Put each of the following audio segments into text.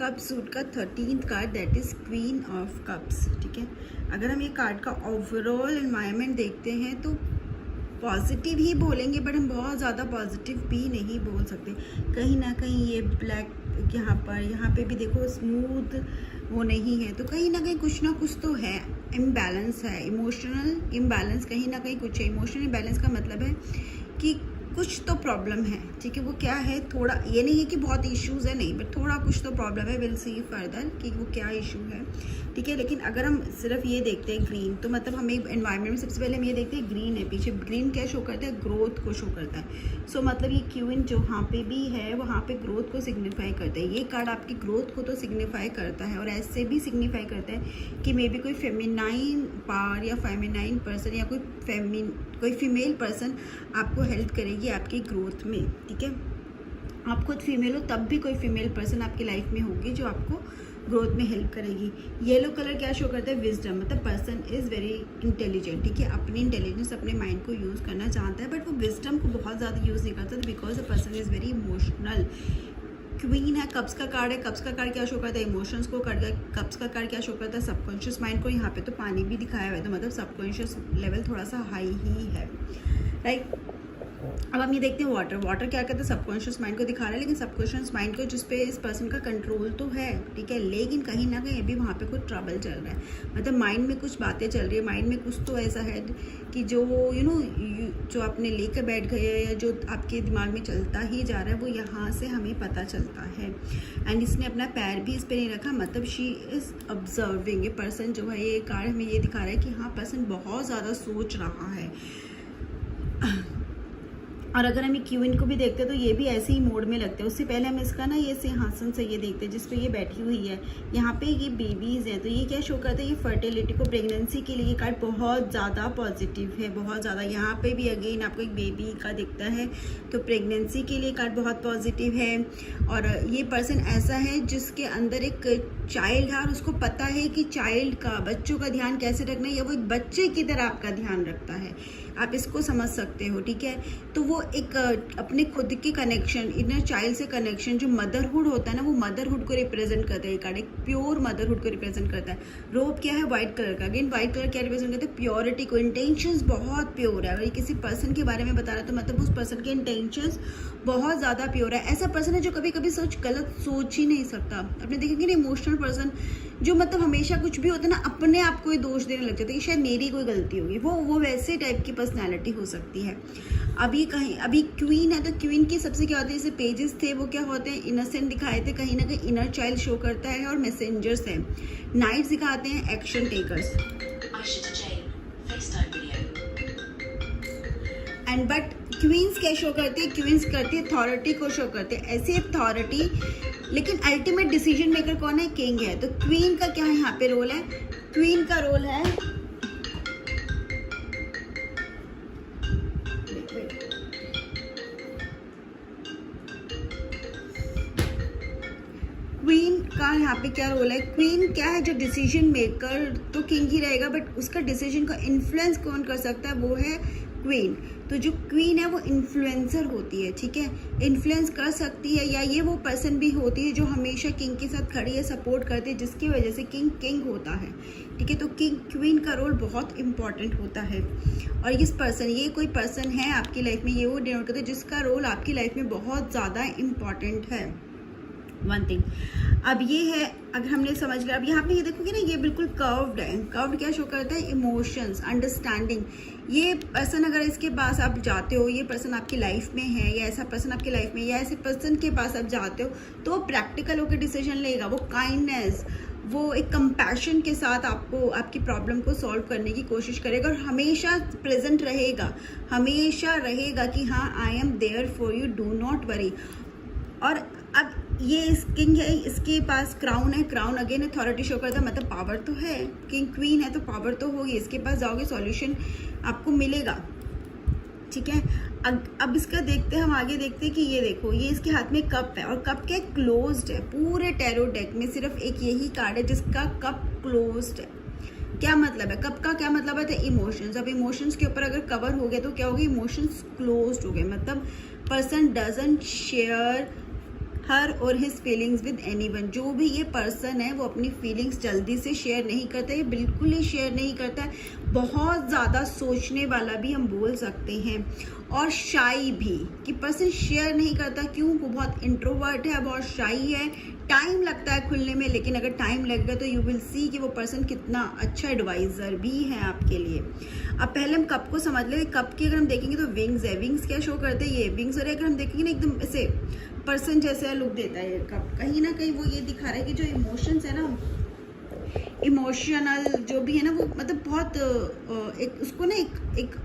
Cup suit का 13th card, that is queen of cups. ठीक है, अगर हम ये कार्ड का ओवरऑल एनवायरनमेंट देखते हैं तो पॉजिटिव ही बोलेंगे, बट हम बहुत ज़्यादा पॉजिटिव भी नहीं बोल सकते। कहीं ना कहीं ये ब्लैक यहाँ पे भी देखो स्मूथ वो नहीं है, तो कहीं ना कुछ तो है, इम्बैलेंस है, इमोशनल इम्बैलेंस कहीं ना कहीं कुछ है। इमोशनल इम्बैलेंस का मतलब है कि कुछ तो प्रॉब्लम है। ठीक है, वो क्या है, थोड़ा ये नहीं है कि बहुत इश्यूज़ है, नहीं, बट थोड़ा कुछ तो प्रॉब्लम है। विल सी फर्दर कि वो क्या इशू है। ठीक है, लेकिन अगर हम सिर्फ ये देखते हैं ग्रीन, तो मतलब हमें एनवायरनमेंट में सबसे पहले हम ये देखते हैं ग्रीन है पीछे। ग्रीन क्या शो करता है, ग्रोथ को शो करता है। सो मतलब ये क्वीन जो वहाँ पे भी है वहाँ पे ग्रोथ को सिग्निफाई करता है। ये कार्ड आपकी ग्रोथ को तो सिग्निफाई करता है, और ऐसे भी सिग्निफाई करता है कि मे बी कोई फेमिनाइन पावर या फेमिनाइन पर्सन या कोई फीमेल पर्सन आपको हेल्प करेगी आपकी ग्रोथ में। ठीक है, आप खुद फीमेल हो तब भी कोई फीमेल पर्सन आपकी लाइफ में होगी जो आपको ग्रोथ में हेल्प करेगी। येलो कलर क्या शो करता है, विजडम, मतलब पर्सन इज़ वेरी इंटेलिजेंट। ठीक है, अपनी इंटेलिजेंस अपने माइंड को यूज़ करना चाहता है, बट वो विजडम को बहुत ज़्यादा यूज़ नहीं करता, because the person is very emotional. Queen है, कप्स का कार्ड है। कप्स का कार्ड क्या शो करता है, इमोशंस को करता है। कप्स का कार्ड क्या शो करता है, सबकॉन्शियस माइंड को। यहाँ पे तो पानी भी दिखाया हुआ है, तो मतलब सबकॉन्शियस लेवल थोड़ा सा हाई ही है, राइट। अब हम ये देखते हैं वाटर क्या कहते हैं, सबकॉन्शियस माइंड को दिखा रहा है, लेकिन सबकॉन्शियस माइंड को जिस पे इस पर्सन का कंट्रोल तो है। ठीक है, लेकिन कहीं ना कहीं अभी वहाँ पे कुछ ट्रबल चल रहा है, मतलब माइंड में कुछ बातें चल रही है। माइंड में कुछ तो ऐसा है कि जो जो आपने लेकर बैठ गए या जो आपके दिमाग में चलता ही जा रहा है, वो यहाँ से हमें पता चलता है। एंड इसने अपना पैर भी इस पर नहीं रखा, मतलब शी इज़ ऑब्जर्विंग। ये पर्सन जो है, ये कार्ड हमें ये दिखा रहा है कि हाँ, पर्सन बहुत ज़्यादा सोच रहा है। और अगर हम ये क्वीन को भी देखते हैं तो ये भी ऐसे ही मोड में लगते हैं। उससे पहले हम इसका ना ये सिंहासन से ये देखते हैं जिस पे ये बैठी हुई है। यहाँ पे ये बेबीज़ हैं, तो ये क्या शो करता है, ये फर्टिलिटी को, प्रेगनेंसी के लिए ये कार्ड बहुत ज़्यादा पॉजिटिव है, बहुत ज़्यादा। यहाँ पे भी अगेन आपको एक बेबी का दिखता है, तो प्रेगनेंसी के लिए कार्ड बहुत पॉजिटिव है। और ये पर्सन ऐसा है जिसके अंदर एक चाइल्ड है, और उसको पता है कि चाइल्ड का, बच्चों का ध्यान कैसे रखना है, या वो एक बच्चे की तरह आपका ध्यान रखता है, आप इसको समझ सकते हो। ठीक है, तो वो एक अपने खुद के कनेक्शन, इनर चाइल्ड से कनेक्शन, जो मदरहुड होता है ना, वो मदरहुड को रिप्रेजेंट करता है। ये कार्ड एक प्योर मदरहुड को रिप्रेजेंट करता है। रोब क्या है, व्हाइट कलर का। अगेन व्हाइट कलर क्या रिप्रेजेंट करता है, प्योरिटी को। इंटेंशंस बहुत प्योर है। अगर ये किसी पर्सन के बारे में बता रहा है तो मतलब उस पर्सन के इंटेंशंस बहुत ज़्यादा प्योर है। ऐसा पर्सन है जो कभी कभी गलत सोच ही नहीं सकता। आपने देखेंगे ना, इमोशनल पर्सन जो मतलब हमेशा कुछ भी होता है ना, अपने आप को ही दोष देने लग जाता है कि शायद मेरी कोई गलती होगी, वो वैसे टाइप की पर्सनैलिटी हो सकती है। अभी क्वीन है, तो क्वीन की सबसे क्या होती है, जैसे पेजेस थे वो क्या होते हैं, इनोसेंट दिखाए थे, कहीं ना कहीं इनर चाइल्ड शो करता है, और मैसेंजर्स हैं। नाइट्स दिखाते हैं action takers. And but queens क्या शो करती है, क्वींस करती है अथॉरिटी को शो करते हैं, ऐसी अथॉरिटी। लेकिन अल्टीमेट डिसीजन मेकर कौन है, किंग है। तो क्वीन का क्या यहाँ पे रोल है, क्वीन का रोल है, क्वीन का यहाँ पे क्या रोल है, क्वीन क्या है, जो डिसीजन मेकर तो किंग ही रहेगा, बट उसका डिसीजन को इन्फ्लुएंस कौन कर सकता है, वो है क्वीन। तो जो क्वीन है वो इन्फ्लुएंसर होती है। ठीक है, इन्फ्लुएंस कर सकती है, या ये वो पर्सन भी होती है जो हमेशा किंग के साथ खड़ी है, सपोर्ट करती है, जिसकी वजह से किंग होता है। ठीक है, तो क्वीन का रोल बहुत इंपॉर्टेंट होता है। और ये कोई पर्सन है आपकी लाइफ में, ये वो डिनोट करता है जिसका रोल आपकी लाइफ में बहुत ज़्यादा इम्पॉर्टेंट है। वन थिंग, अब ये है, अगर हमने समझ लिया, अब यहाँ पे ये देखोगे ना, ये बिल्कुल कर्व्ड है। कर्व्ड क्या शो करता है, इमोशंस, अंडरस्टैंडिंग। ये पर्सन अगर इसके पास आप जाते हो, ये पर्सन आपकी लाइफ में है, या ऐसा पर्सन आपकी लाइफ में, या ऐसे पर्सन के पास आप जाते हो, तो वो प्रैक्टिकल होकर डिसीजन लेगा, वो काइंडनेस, वो एक कंपैशन के साथ आपको आपकी प्रॉब्लम को सॉल्व करने की कोशिश करेगा, और हमेशा प्रेजेंट रहेगा, हमेशा रहेगा कि हाँ, I am there for you, do not worry. और अब ये किंग है, इसके पास क्राउन है। क्राउन अगेन अथॉरिटी शो करता है, मतलब पावर तो है, किंग क्वीन है तो पावर तो होगी, इसके पास जाओगे सॉल्यूशन आपको मिलेगा। ठीक है, अब इसका देखते हैं, हम आगे देखते हैं कि ये देखो, ये इसके हाथ में कप है, और कप क्या क्लोज्ड है। पूरे टैरो डेक में सिर्फ एक यही कार्ड है जिसका कप क्लोज्ड है। क्या मतलब है, कप का क्या मतलब है, इमोशंस। अब इमोशंस के ऊपर अगर कवर हो गया तो क्या हो गया, इमोशंस क्लोज्ड हो गए, मतलब पर्सन डजंट शेयर हर और हिज फीलिंग्स विद एनीवन। जो भी ये पर्सन है वो अपनी फीलिंग्स जल्दी से शेयर नहीं करता, ये बिल्कुल ही शेयर नहीं करता है। बहुत ज़्यादा सोचने वाला भी हम बोल सकते हैं, और शाई भी, कि पर्सन शेयर नहीं करता। क्यों? वो बहुत इंट्रोवर्ट है, बहुत शाई है, टाइम लगता है खुलने में, लेकिन अगर टाइम लगेगा तो यू विल सी कि वो पर्सन कितना अच्छा एडवाइज़र भी है आपके लिए। अब पहले हम कप को समझ लेते। कप की अगर हम देखेंगे तो विंग्स है। विंग्स क्या शो करते हैं? ये विंग्स। और अगर हम देखेंगे ना एकदम ऐसे पर्सन जैसा लुक देता है ये कप, कहीं ना कहीं वो ये दिखा रहा है कि जो इमोशंस है ना, इमोशनल जो भी है ना, वो मतलब बहुत एक उसको ना एक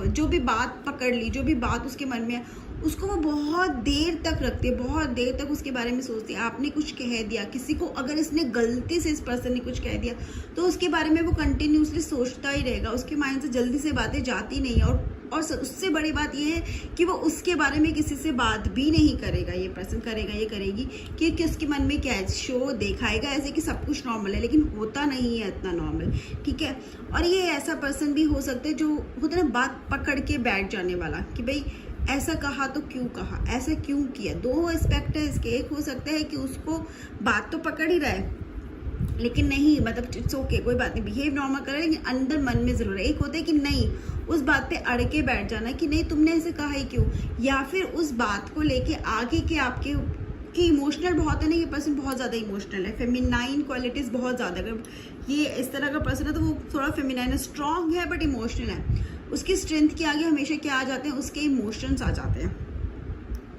जो भी बात पकड़ ली, जो भी बात उसके मन में है, उसको वो बहुत देर तक रखती है, बहुत देर तक उसके बारे में सोचती है। आपने कुछ कह दिया किसी को, अगर इसने गलती से, इस पर्सन ने कुछ कह दिया, तो उसके बारे में वो कंटिन्यूसली सोचता ही रहेगा। उसके माइंड से जल्दी से बातें जाती नहीं है। और उससे बड़ी बात ये है कि वो उसके बारे में किसी से बात भी नहीं करेगा। ये पर्सन करेगा, ये करेगी कि उसके मन में क्या है, शो दिखाएगा ऐसे कि सब कुछ नॉर्मल है, लेकिन होता नहीं है इतना नॉर्मल, ठीक है। और ये ऐसा पर्सन भी हो सकता है जो होता है ना, बात पकड़ के बैठ जाने वाला, कि भाई ऐसा कहा तो क्यों कहा, ऐसा क्यों किया। दो एस्पेक्ट है इसके। एक हो सकता है कि उसको बात तो पकड़ ही रहा है, लेकिन नहीं, मतलब इट्स ओके, कोई बात नहीं, बिहेव नॉर्मल कर रहा है, लेकिन अंदर मन में जरूर है। एक होता है कि नहीं, उस बात पे अड़ के बैठ जाना कि नहीं तुमने ऐसे कहा ही क्यों, या फिर उस बात को लेके आगे के आपके कि इमोशनल बहुत है ना, ये पर्सन बहुत ज़्यादा इमोशनल है, फेमिनाइन क्वालिटीज़ बहुत ज़्यादा। अगर ये इस तरह का पर्सन है तो वो थोड़ा फेमिनाइन है, स्ट्रॉन्ग है बट इमोशनल है। उसकी स्ट्रेंथ के आगे हमेशा क्या आ जाते हैं, उसके इमोशंस आ जाते हैं,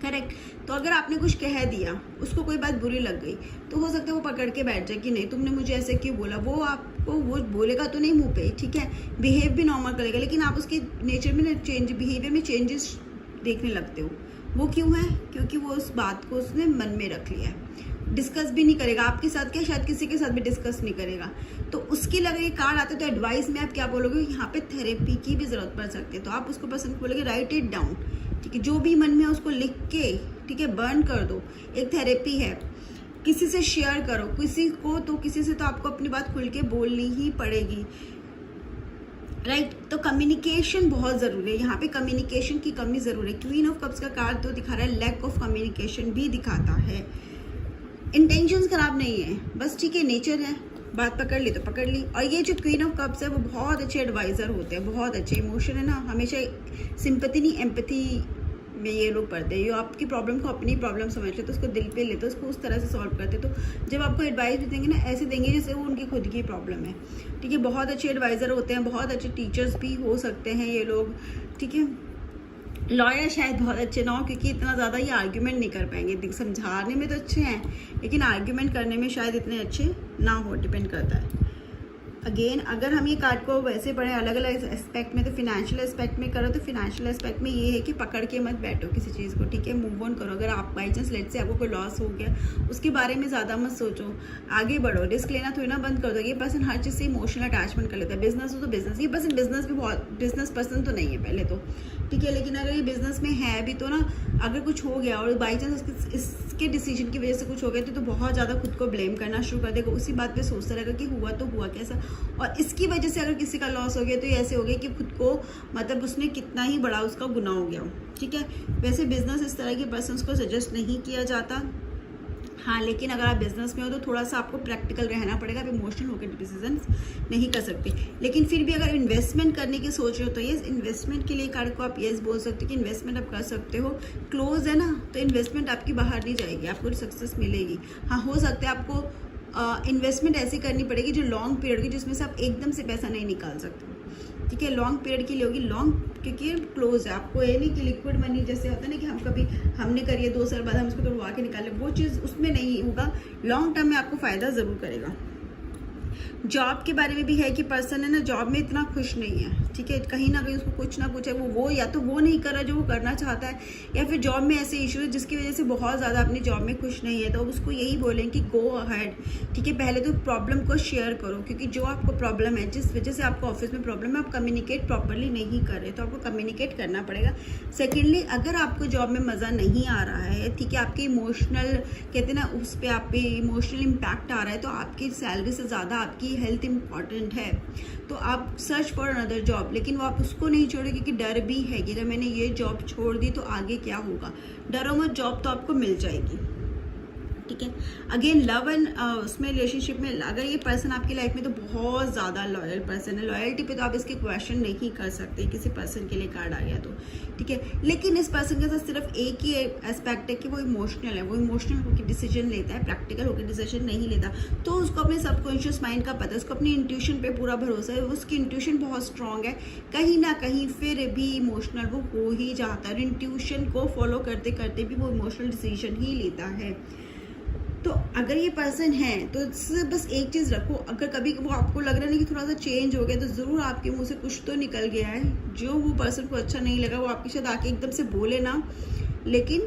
करेक्ट। तो अगर आपने कुछ कह दिया, उसको कोई बात बुरी लग गई, तो हो सकता है वो पकड़ के बैठ जाए कि नहीं तुमने मुझे ऐसे क्यों बोला। वो आपको वो बोलेगा तो नहीं मुंह पे, ठीक है, बिहेव भी नॉर्मल करेगा, लेकिन आप उसके नेचर में ना बिहेवियर में चेंजेस देखने लगते हो। वो क्यों है? क्योंकि वो उस बात को उसने मन में रख लिया है। डिस्कस भी नहीं करेगा आपके साथ, क्या शायद किसी के साथ भी डिस्कस नहीं करेगा। तो उसके लगे कार्ड आते तो एडवाइस में आप क्या बोलोगे, यहाँ पे थेरेपी की भी जरूरत पड़ सकती है। तो आप उसको पर्सन को बोलोगे राइट इट डाउन, ठीक है, जो भी मन में है उसको लिख के, ठीक है, बर्न कर दो। एक थेरेपी है, किसी से शेयर करो, किसी को तो किसी से तो आपको अपनी बात खुल के बोलनी ही पड़ेगी, राइट। तो कम्युनिकेशन बहुत ज़रूरी है। यहाँ पे कम्युनिकेशन की कमी ज़रूर है। क्वीन ऑफ कप्स का कार्ड तो दिखा रहा है, लैक ऑफ कम्युनिकेशन भी दिखाता है। इंटेंशंस खराब नहीं है, बस ठीक है, नेचर है, बात पकड़ ली तो पकड़ ली। और ये जो क्वीन ऑफ कप्स है वो बहुत अच्छे एडवाइज़र होते हैं, बहुत अच्छे। इमोशन है ना, हमेशा सिंपैथी नहीं एम्पैथी में ये लोग पढ़ते हैं। ये आपकी प्रॉब्लम को अपनी प्रॉब्लम समझ लेते, तो उसको दिल पे लेते, उसको उस तरह से सॉल्व करते। तो जब आपको एडवाइस भी देंगे ना, ऐसे देंगे जैसे वो उनकी खुद की प्रॉब्लम है, ठीक है। बहुत अच्छे एडवाइज़र होते हैं, बहुत अच्छे टीचर्स भी हो सकते हैं ये लोग, ठीक है। लॉयर शायद बहुत अच्छे ना हो, क्योंकि इतना ज़्यादा ये आर्ग्यूमेंट नहीं कर पाएंगे। समझाने में तो अच्छे हैं, लेकिन आर्ग्यूमेंट करने में शायद इतने अच्छे ना हो, डिपेंड करता है। अगेन अगर हम ये कार्ड को वैसे पढ़ें अलग अलग एस्पेक्ट में, तो फिनेंशियल एस्पेक्ट में करो, तो फिनेंशियल एस्पेक्ट में ये है कि पकड़ के मत बैठो किसी चीज़ को, ठीक है, मूव ऑन करो। अगर आप बाई चांस लेट से आपको कोई लॉस हो गया, उसके बारे में ज़्यादा मत सोचो, आगे बढ़ो। रिस्क लेना थोड़ी ना बंद कर दो। ये पर्सन हर चीज़ से इमोशनल अटैचमेंट कर लेता है। बिजनेस हो तो बिजनेस, ये पर्सन बिजनेस भी बहुत बिजनेस पर्सन तो नहीं है पहले तो, ठीक है, लेकिन अगर ये बिजनेस में है भी तो ना, अगर कुछ हो गया और बाई चांस इसके डिसीजन की वजह से कुछ हो गया तो बहुत ज़्यादा खुद को ब्लेम करना शुरू कर देगा। उसी बात पे सोचता रहेगा कि हुआ तो हुआ कैसा, और इसकी वजह से अगर किसी का लॉस हो गया तो ये ऐसे हो गया कि खुद को, मतलब उसने कितना ही बड़ा उसका गुनाह हो गया हो, ठीक है। वैसे बिजनेस इस तरह के पर्सन्स को सजेस्ट नहीं किया जाता, हाँ, लेकिन अगर आप बिजनेस में हो तो थोड़ा सा आपको प्रैक्टिकल रहना पड़ेगा। आप इमोशनल होकर डिसीजंस नहीं कर सकते। लेकिन फिर भी अगर इन्वेस्टमेंट करने की सोच रहे हो तो ये इन्वेस्टमेंट के लिए कार्ड को आप येस बोल सकते हो कि इन्वेस्टमेंट आप कर सकते हो। क्लोज है ना, तो इन्वेस्टमेंट आपकी बाहर नहीं जाएगी, आपको सक्सेस मिलेगी। हाँ, हो सकता है आपको इन्वेस्टमेंट ऐसी करनी पड़ेगी जो लॉन्ग पीरियड की, जिसमें से आप एकदम से पैसा नहीं निकाल सकते, ठीक है, लॉन्ग पीरियड के लिए होगी। लॉन्ग क्योंकि क्लोज है, आपको ये नहीं कि लिक्विड मनी जैसे होता है ना कि हम कभी हमने करिए 2 साल बाद हम उसको तोड़वा के निकालें, वो चीज़ उसमें नहीं होगा। लॉन्ग टर्म में आपको फ़ायदा ज़रूर करेगा। जॉब के बारे में भी है कि पर्सन है ना, जॉब में इतना खुश नहीं है, ठीक है, कहीं ना कहीं उसको कुछ ना कुछ है, वो या तो वो नहीं कर रहा जो वो करना चाहता है, या फिर जॉब में ऐसे इशू है जिसकी वजह से बहुत ज़्यादा अपनी जॉब में खुश नहीं है। तो उसको यही बोलें कि गो अहेड, ठीक है, पहले तो प्रॉब्लम को शेयर करो, क्योंकि जो आपको प्रॉब्लम है, जिस वजह से आपको ऑफिस में प्रॉब्लम है, आप कम्युनिकेट प्रॉपरली नहीं कर रहे, तो आपको कम्युनिकेट करना पड़ेगा। सेकेंडली, अगर आपको जॉब में मज़ा नहीं आ रहा है, ठीक है, आपके इमोशनल कहते हैं ना, उस पर आप पे इमोशनल इम्पैक्ट आ रहा है, तो आपकी सैलरी से ज़्यादा आपकी हेल्थ इंपॉर्टेंट है, तो आप सर्च फॉर अनदर जॉब। लेकिन वो आप उसको नहीं छोड़े, क्योंकि डर भी है कि अगर मैंने ये जॉब छोड़ दी तो आगे क्या होगा। डरो मत, जॉब तो आपको मिल जाएगी, ठीक है। अगेन लव एंड उसमें रिलेशनशिप में अगर ये पर्सन आपकी लाइफ में तो बहुत ज़्यादा लॉयल पर्सन है, लॉयल्टी पे तो आप इसकी क्वेश्चन नहीं कर सकते किसी पर्सन के लिए कार्ड आ गया तो, ठीक है। लेकिन इस पर्सन के साथ सिर्फ एक ही एस्पेक्ट है कि वो इमोशनल है, वो इमोशनल होकर डिसीजन लेता है, प्रैक्टिकल होकर डिसीजन नहीं लेता। तो उसको अपने सबकॉन्शियस माइंड का पता है, उसको अपनी इंट्यूशन पे पूरा भरोसा है, उसकी इंट्यूशन बहुत स्ट्रांग है, कहीं ना कहीं फिर भी इमोशनल वो हो ही जाता है, इंट्यूशन को फॉलो करते करते भी वो इमोशनल डिसीजन ही लेता है। तो अगर ये पर्सन है तो बस एक चीज़ रखो, अगर कभी वो आपको लग रहा है कि थोड़ा सा चेंज हो गया तो ज़रूर आपके मुंह से कुछ तो निकल गया है जो वो पर्सन को अच्छा नहीं लगा, वो आपके साथ आके एकदम से बोले ना, लेकिन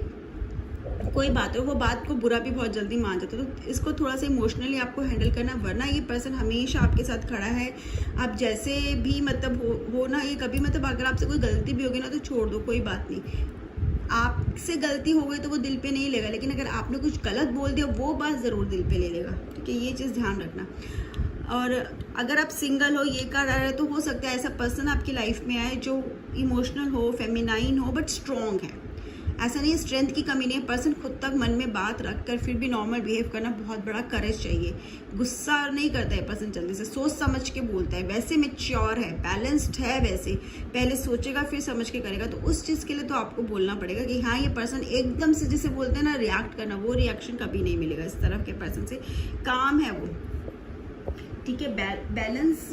कोई बात है, वो बात को बुरा भी बहुत जल्दी मान जाता है। तो इसको थोड़ा सा इमोशनली आपको हैंडल करना, वरना ये पर्सन हमेशा आपके साथ खड़ा है। आप जैसे भी मतलब हो ना, ये कभी मतलब अगर आपसे कोई गलती भी होगी ना तो छोड़ दो, कोई बात नहीं, आपसे गलती हो गई तो वो दिल पे नहीं लेगा, लेकिन अगर आपने कुछ गलत बोल दिया वो बात ज़रूर दिल पे ले लेगा, ठीक है। ये चीज़ ध्यान रखना। और अगर आप सिंगल हो, ये कार्ड आ रहा है, तो हो सकता है ऐसा पर्सन आपकी लाइफ में आए जो इमोशनल हो, फेमिनाइन हो, बट स्ट्रॉन्ग है। ऐसा नहीं, स्ट्रेंथ की कमी नहीं है, पर्सन खुद तक मन में बात रख कर फिर भी नॉर्मल बिहेव करना बहुत बड़ा करेज चाहिए। गुस्सा नहीं करता है पर्सन जल्दी से, सोच समझ के बोलता है, वैसे मैच्योर है, बैलेंस्ड है, वैसे पहले सोचेगा फिर समझ के करेगा। तो उस चीज़ के लिए तो आपको बोलना पड़ेगा कि हाँ, ये पर्सन एकदम से जिसे बोलते हैं ना रिएक्ट करना, वो रिएक्शन कभी नहीं मिलेगा इस तरफ के पर्सन से, काम है वो, ठीक है। बैलेंस,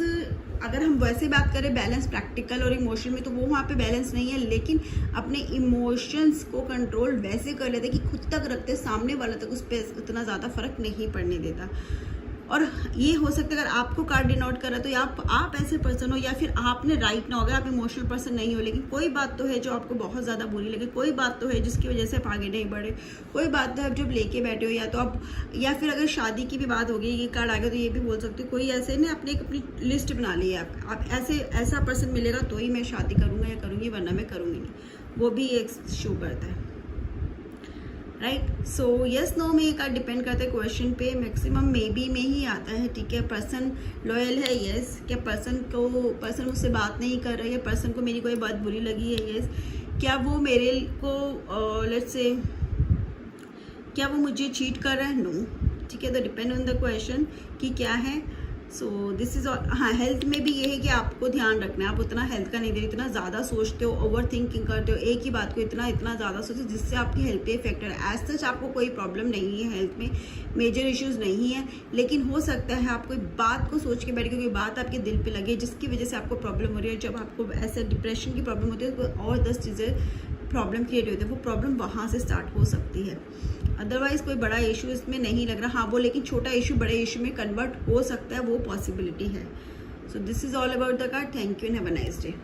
अगर हम वैसे बात करें बैलेंस प्रैक्टिकल और इमोशन में, तो वो वहाँ पे बैलेंस नहीं है, लेकिन अपने इमोशंस को कंट्रोल वैसे कर लेते कि खुद तक रखते, सामने वाला तक उस पर उतना ज़्यादा फर्क नहीं पड़ने देता। और ये हो सकता है अगर आपको कार्ड डिनोट कर रहा है तो आप ऐसे पर्सन हो, या फिर आपने राइट ना हो, अगर आप इमोशनल पर्सन नहीं हो, लेकिन कोई बात तो है जो आपको बहुत ज़्यादा बुरी लगे, कोई बात तो है जिसकी वजह से आप आगे नहीं बढ़े, कोई बात तो है जब लेके बैठे हो, या तो आप, या फिर अगर शादी की भी बात होगी, ये कार्ड आ गया तो ये भी बोल सकते हो, कोई ऐसे ना अपनी अपनी लिस्ट बना ली है आप ऐसा पर्सन मिलेगा तो ही मैं शादी करूँगा या करूँगी, वरना मैं करूँगी नहीं, वो भी एक शो करता है, राइट। सो यस नो में एक डिपेंड करता है क्वेश्चन पे, मैक्सिमम मे बी में ही आता है, ठीक है। पर्सन लॉयल है, यस। क्या पर्सन मुझसे बात नहीं कर रहा है, या पर्सन को मेरी कोई बात बुरी लगी है, यस। क्या वो मेरे को लेट्स से क्या वो मुझे चीट कर रहा है, नो, ठीक है। तो डिपेंड ऑन द क्वेश्चन कि क्या है। So this is all. हाँ, हेल्थ में भी ये है कि आपको ध्यान रखना है, आप उतना हेल्थ का नहीं दे रहे, इतना ज़्यादा सोचते हो, ओवर थिंकिंग करते हो, एक ही बात को इतना ज़्यादा सोचते हो जिससे आपकी हेल्थ पे इफेक्ट है। एज सच आपको कोई प्रॉब्लम नहीं है, हेल्थ में मेजर इश्यूज नहीं है, लेकिन हो सकता है आप कोई बात को सोच के बैठ के, कोई बात आपके दिल पे लगे जिसकी वजह से आपको प्रॉब्लम हो रही है। जब आपको ऐसे डिप्रेशन की प्रॉब्लम होती है तो और 10 चीज़ें प्रॉब्लम क्रिएट होती है, वो प्रॉब्लम वहाँ से स्टार्ट हो सकती है। अदरवाइज कोई बड़ा इशू इसमें नहीं लग रहा। हाँ, वो लेकिन छोटा इशू बड़े इशू में कन्वर्ट हो सकता है, वो पॉसिबिलिटी है। So this is all about the card. Thank you and have a nice day.